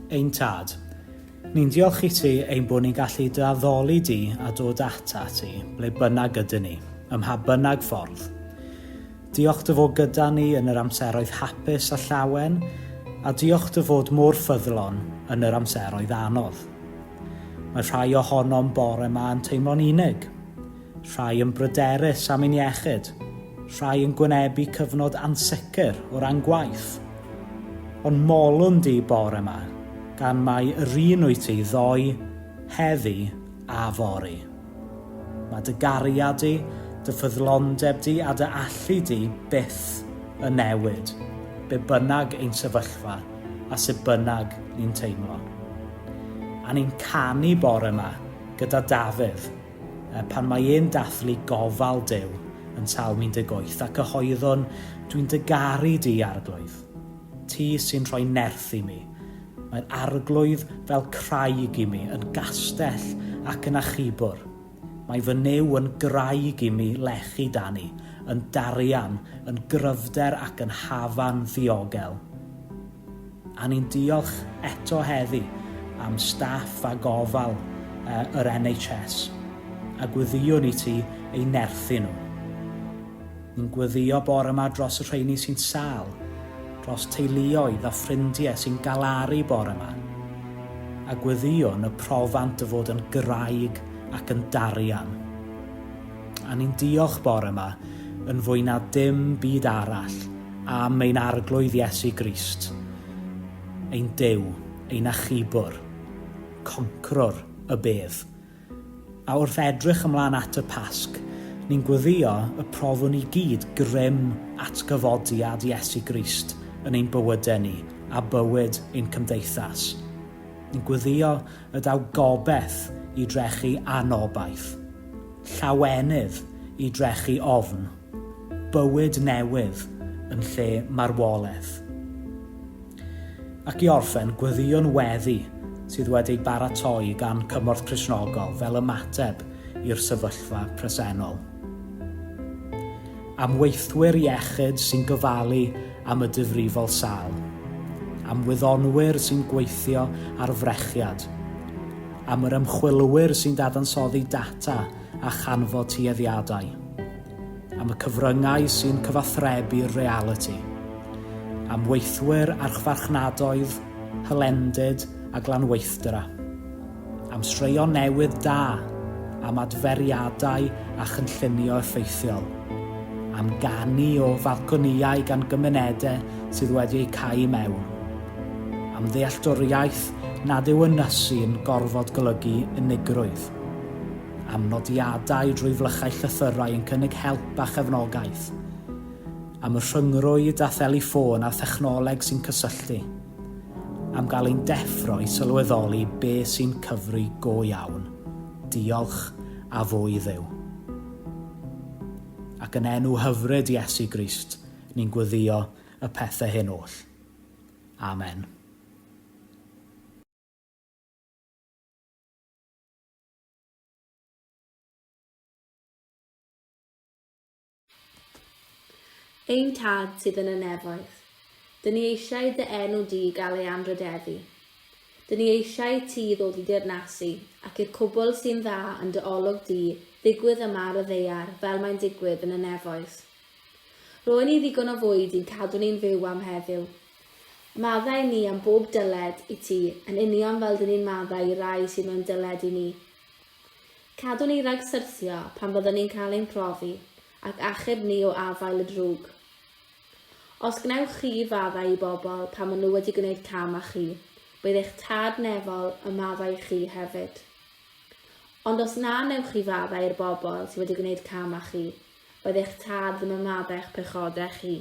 Ein tad, ni'n diolch i ti ein bod ni'n gallu dy addoli di a dod ata ti ble bynnag ydyn ni, ym mha bynnag ffordd. Diolch dy fod gyda ni yn yr amseroedd hapus a llawen, a diolch dy fod mor ffyddlon yn yr amseroedd anodd. Mae rhai ohonom bore yma yn teimlo'n unig, rhai yn bryderus am ein iechyd, rhai yn gwynebu cyfnod ansicr o ran gwaith. Ond molwn di bore yma, gan mai yr un wyt ti ddoe, heddi a fori. Mae dy gariad di, dy ffyddlondeb di a dy allu di byth yn newid, be bynnag ein sefyllfa a sut bynnag ni'n teimlo. A ni'n canu bore yma gyda Dafydd pan mae e'n dathlu gofal Duw yn Salm 18 ac cyhoeddwn dwi'n dy garu di arglwydd. Ti sy'n rhoi nerth i mi. Mae'r arglwydd fel craig i mi yn gastell ac yn achubwr. Mae fy niw yn graig i mi lechu dani, yn darian, yn gryfder ac yn hafan ddiogel. A ni'n diolch eto heddi am staff a gofal yr NHS a gweddiwn i ti ei nerthu nhw. Ni'n gweddio bore yma dros y rheini sy'n sal, dros teuluoedd a ffrindiau sy'n galaru bore yma, a gweddiwn y profant y fod yn graig ac yn darian. A ni'n diolch bore yma yn fwy na dim byd arall am ein arglwydd Iesu Grist, ein Duw, ein achubwr, concrwr y bedd. A wrth edrych ymlaen at y Pasg, ni'n gweddio y profwn i gyd grym atgyfodiad Iesu Grist yn ein bywydau ni a bywyd ein cymdeithas. Ni'n gweddio y daw gobeith i drechu anobaith, llawenydd i drechu ofn, bywyd newydd yn lle marwolaeth. Ac i orffen, gweddion weddi sydd wedi'i baratoi gan cymorth Cristnogol fel ymateb i'r sefyllfa presennol. Am weithwyr iechyd sy'n gofalu am y difrifol sâl, am wyddonwyr sy'n gweithio ar frechiad, am yr ymchwilwyr sy'n dadansoddi data a chanfod tueddiadau, am y cyfryngau sy'n cyfathrebu'r reality, am weithwyr archfarchnadoedd, hylendid a glanweithdra, am straeon newydd da, am adferiadau a chynllunio effeithiol, am ganu o falconïau gan gymunedau sydd wedi eu cau mewn, am ddealltwriaeth nad yw ynysu yn gorfod golygu unigrwydd, am nodiadau drwy flychau llythyrau yn cynnig help a chefnogaeth, am y rhyngrwyd a theliffon a thechnoleg sy'n cysylltu, am gael ein deffro i sylweddoli be sy'n cyfri go iawn. Diolch a fwy Dduw. Ac yn enw hyfryd Iesu Grist, ni'n gweddio y pethau hyn oll. Amen. Ein tad sydd yn y nefoedd, dyn ni eisiau dy enw di gael ei anrhydeddu. Dyn ni eisiau ti ddod i dirnasu ac i'r cwbl sy'n dda yn dy olwg di ddigwydd yma ar y ddeiar fel mae'n digwydd yn y nefoedd. Rwy'n ni ddigon o fwyd i'n cadw ni'n fyw am heddiw. Maddau ni am bob dyled i ti yn union fel dyn ni'n maddau i rai sydd mewn dyled i ni. Cadw ni rhag syrthio pan byddwn ni'n cael ein profi ac achub ni o afael y drwg. Os gnewch chi faddau i bobl pan maen nhw wedi gwneud cam â chi, bydd eich tad nefol y maddau chi hefyd. Ond os na newch chi faddau i'r bobl sydd wedi gwneud cam â chi, bydd eich tad ddim yn maddau'ch pechodau chi.